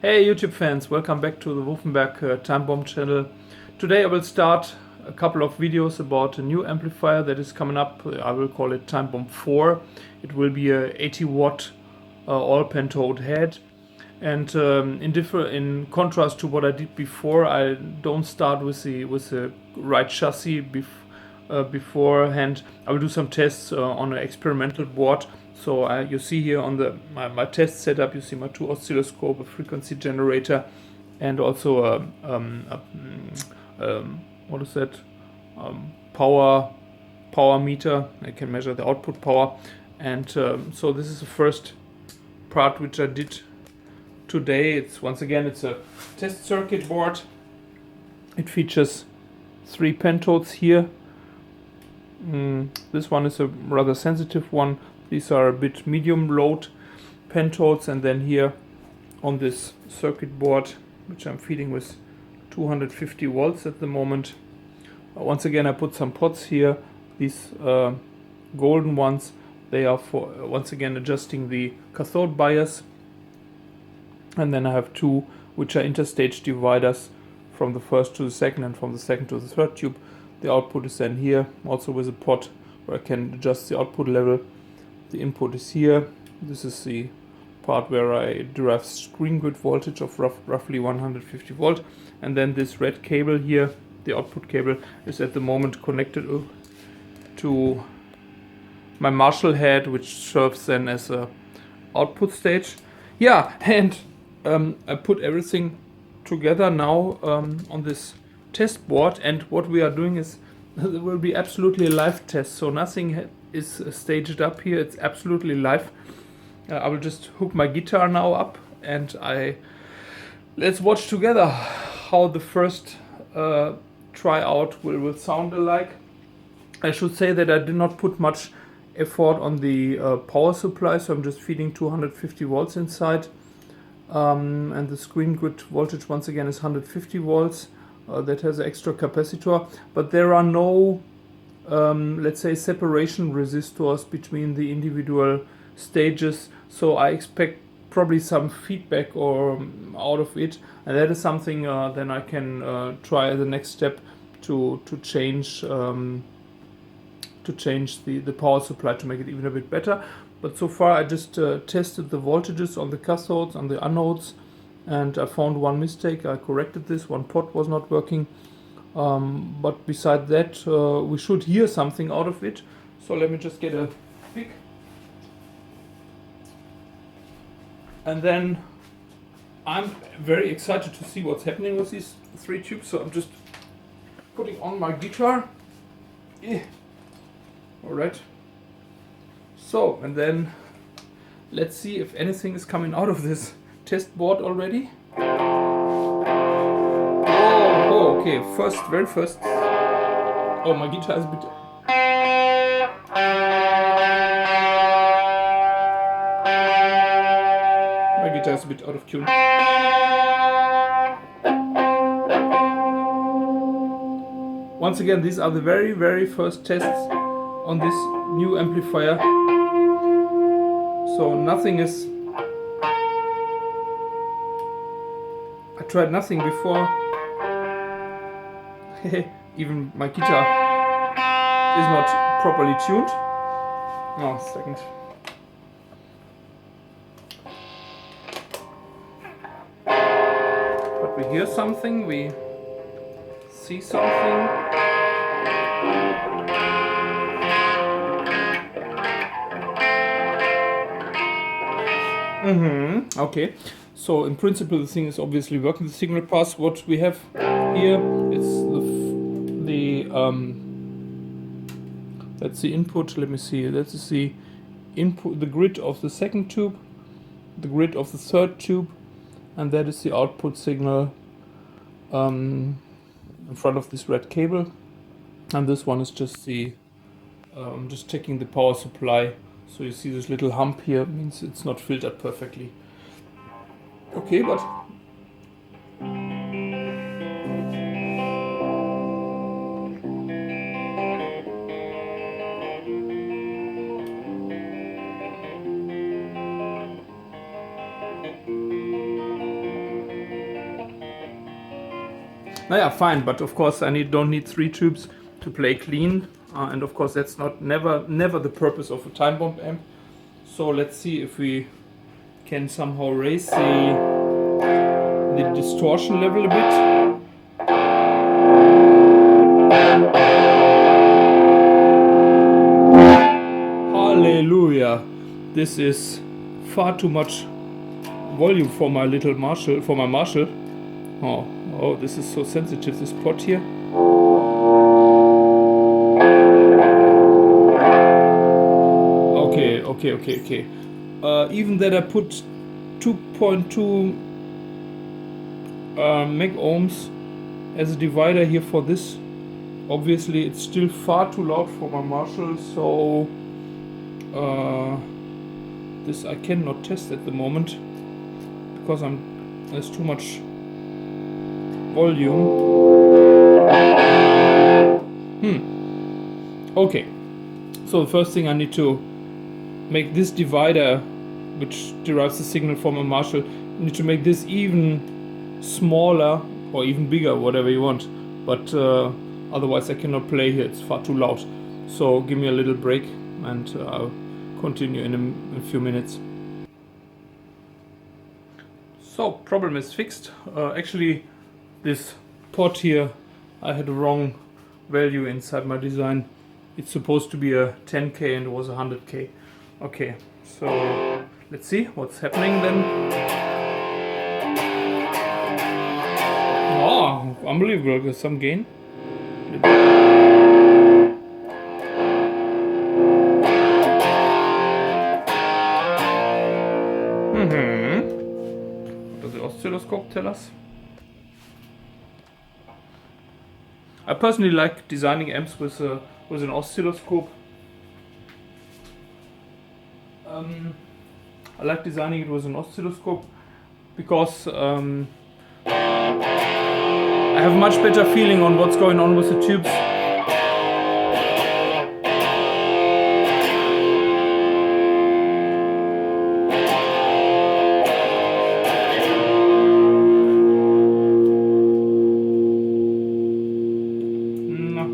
Hey YouTube fans, welcome back to the Wolfenberg Time Bomb channel. Today I will start a couple of videos about a new amplifier that is coming up. I will call it Time Bomb 4. It will be a 80 watt all pentode head. And in contrast to what I did before, I don't start with the right chassis beforehand. I will do some tests on an experimental board. So you see here on my test setup, you see my two oscilloscope, a frequency generator, and also what is that? Power meter. I can measure the output power. And so this is the first part which I did today. It's a test circuit board. It features 3 pentodes here. This one is a rather sensitive one. These are a bit medium load pentodes, and then here on this circuit board, which I'm feeding with 250 volts at the moment. Once again, I put some pots here. These golden ones, they are for once again adjusting the cathode bias. And then I have 2 which are interstage dividers from the first to the second and from the second to the third tube. The output is then here, also with a pot where I can adjust the output level. The input is here. This is the part where I derive screen grid voltage of roughly 150 volt. And then this red cable here, the output cable, is at the moment connected to my Marshall head, which serves then as a output stage. Yeah, and I put everything together now on this test board, and what we are doing is there will be absolutely a live test, so nothing is staged up here. It's absolutely live. I will just hook my guitar now up, and let's watch together how the first tryout will sound alike. I should say that I did not put much effort on the power supply, so I'm just feeding 250 volts inside, and the screen grid voltage once again is 150 volts. That has an extra capacitor, but there are no let's say separation resistors between the individual stages, so I expect probably some feedback out of it, and that is something then I can try as the next step to change the power supply to make it even a bit better. But so far I just tested the voltages on the cathodes, on the anodes, and I found one mistake. I corrected this. One pot was not working. But beside that, we should hear something out of it. So let me just get a pick. And then I'm very excited to see what's happening with these 3 tubes. So I'm just putting on my guitar. Alright. So, and then let's see if anything is coming out of this test board already. Oh, okay, very first. Oh, my guitar is a bit. My guitar is a bit out of tune. Once again, these are the very first tests on this new amplifier. So nothing is. I tried nothing before. Even my guitar is not properly tuned. Oh, second. But we hear something, we see something. Okay. So in principle the thing is obviously working. The signal path, what we have here is that's the input. Let me see. That is the input, the grid of the second tube, the grid of the third tube, and that is the output signal in front of this red cable. And this one is just just checking the power supply. So you see this little hump here, means it's not filtered perfectly. Okay, but Naja, fine, but of course I don't need 3 tubes to play clean, and of course that's never the purpose of a time bomb amp. So let's see if we can somehow raise the distortion level a bit. Hallelujah! This is far too much volume for my little Marshall, for my Marshall. Oh, this is so sensitive, this pot here. Okay. Even that I put 2.2 meg ohms as a divider here for this, obviously it's still far too loud for my Marshall, so this I cannot test at the moment because there's too much volume. Okay, so the first thing I need to make this divider, which derives the signal from a Marshall, I need to make this even smaller or even bigger, whatever you want, but otherwise I cannot play here, it's far too loud. So give me a little break and I'll continue in a few minutes. So problem is fixed. Actually this pot here, I had a wrong value inside my design. It's supposed to be a 10K and it was 100K. Okay, so let's see what's happening then. Oh, unbelievable, there's some gain. What does the oscilloscope tell us? I personally like designing amps with an oscilloscope. I like designing it with an oscilloscope because I have a much better feeling on what's going on with the tubes.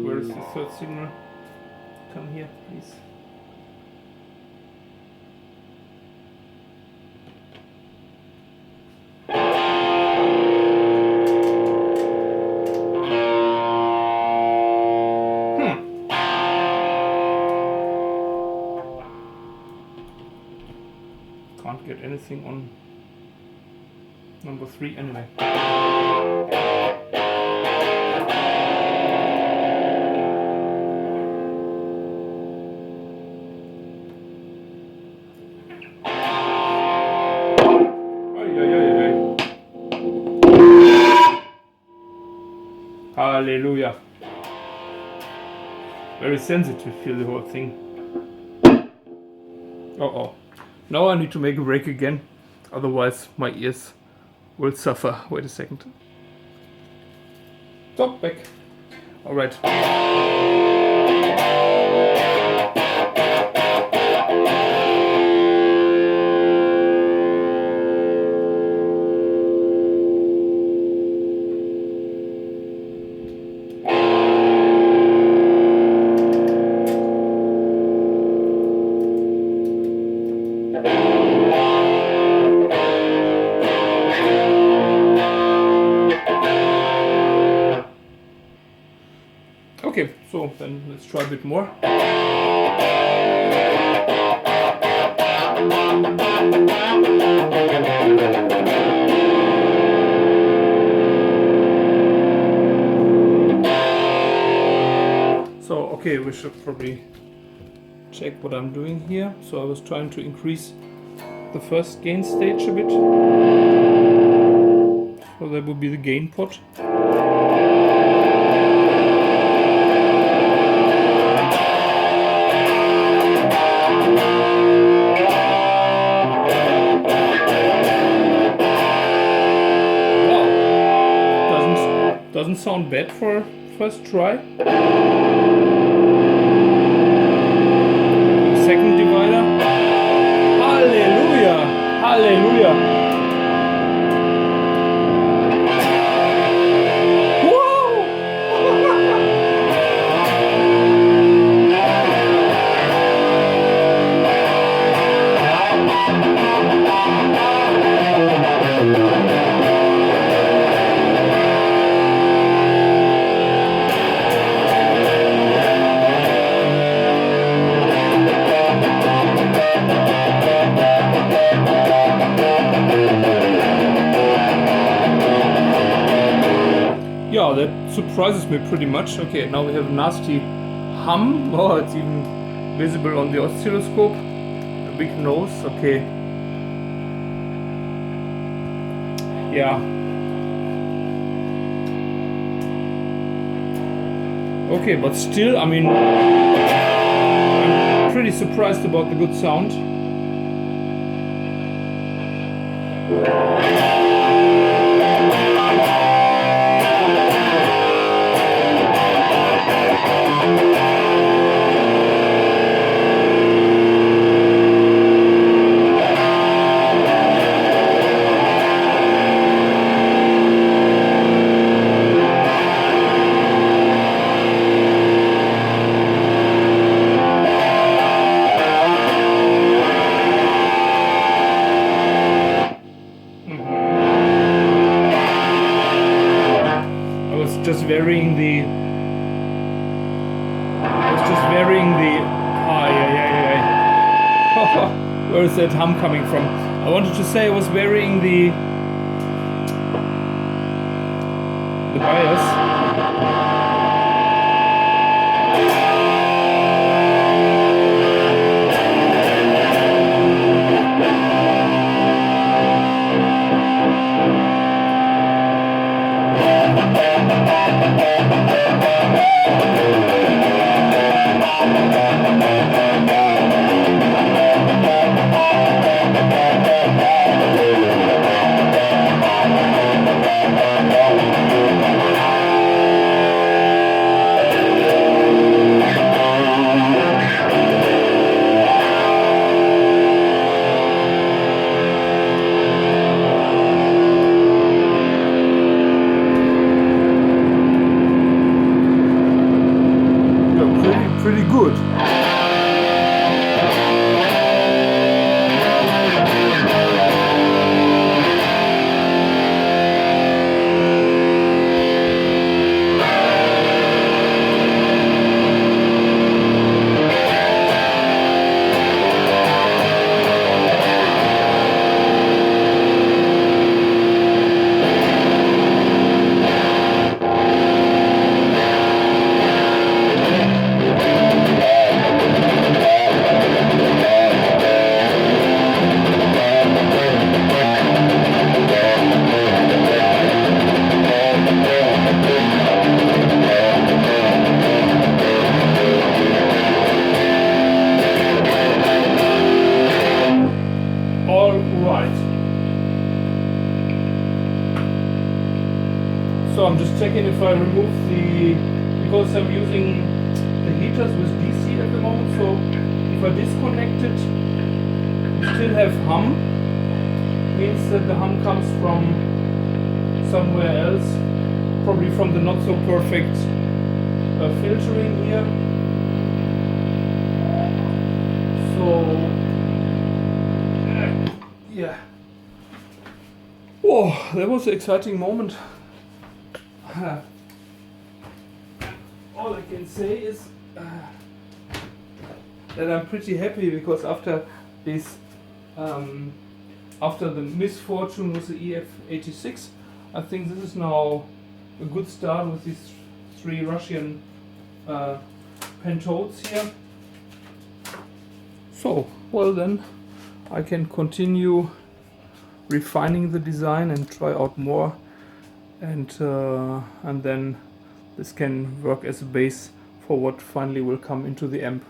Where is the third signal? Come here, please. Can't get anything on number 3 anyway. Hallelujah. Very sensitive, feel the whole thing. Oh. Now I need to make a break again, otherwise my ears will suffer. Wait a second. Stop, back. Alright. Okay, so then let's try a bit more. So, okay, we should probably check what I'm doing here. So I was trying to increase the first gain stage a bit. So that would be the gain pot. Doesn't sound bad for first try. Second divider. Hallelujah! Hallelujah! What? Wow, that surprises me pretty much. Okay, now we have a nasty hum. Oh, it's even visible on the oscilloscope. A big nose, okay. Yeah. Okay, but still, I mean, I'm pretty surprised about the good sound. Just varying the. I was just varying the. Where is that hum coming from? I wanted to say I was varying the bias. Pretty good. So I'm just checking if I remove the, because I'm using the heaters with DC at the moment, so if I disconnect it, we still have hum, means that the hum comes from somewhere else, probably from the not so perfect filtering here. So yeah. Whoa, that was an exciting moment. All I can say is that I'm pretty happy, because after this, after the misfortune with the EF86, I think this is now a good start with these 3 Russian pentodes here. So, well then, I can continue refining the design and try out more, and then this can work as a base for what finally will come into the amp.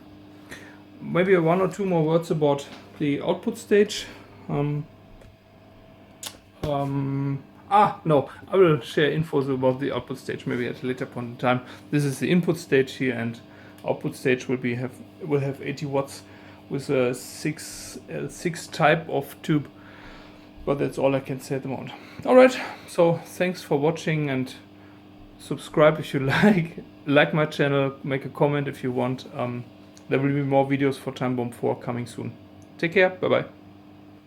Maybe 1 or 2 more words about the output stage. No, I will share infos about the output stage maybe at a later point in time. This is the input stage here, and output stage will have 80 watts with a 6 type of tube. But that's all I can say at the moment. Alright, so thanks for watching, and subscribe if you like my channel, make a comment if you want. There will be more videos for Time Bomb 4 coming soon. Take care, bye bye.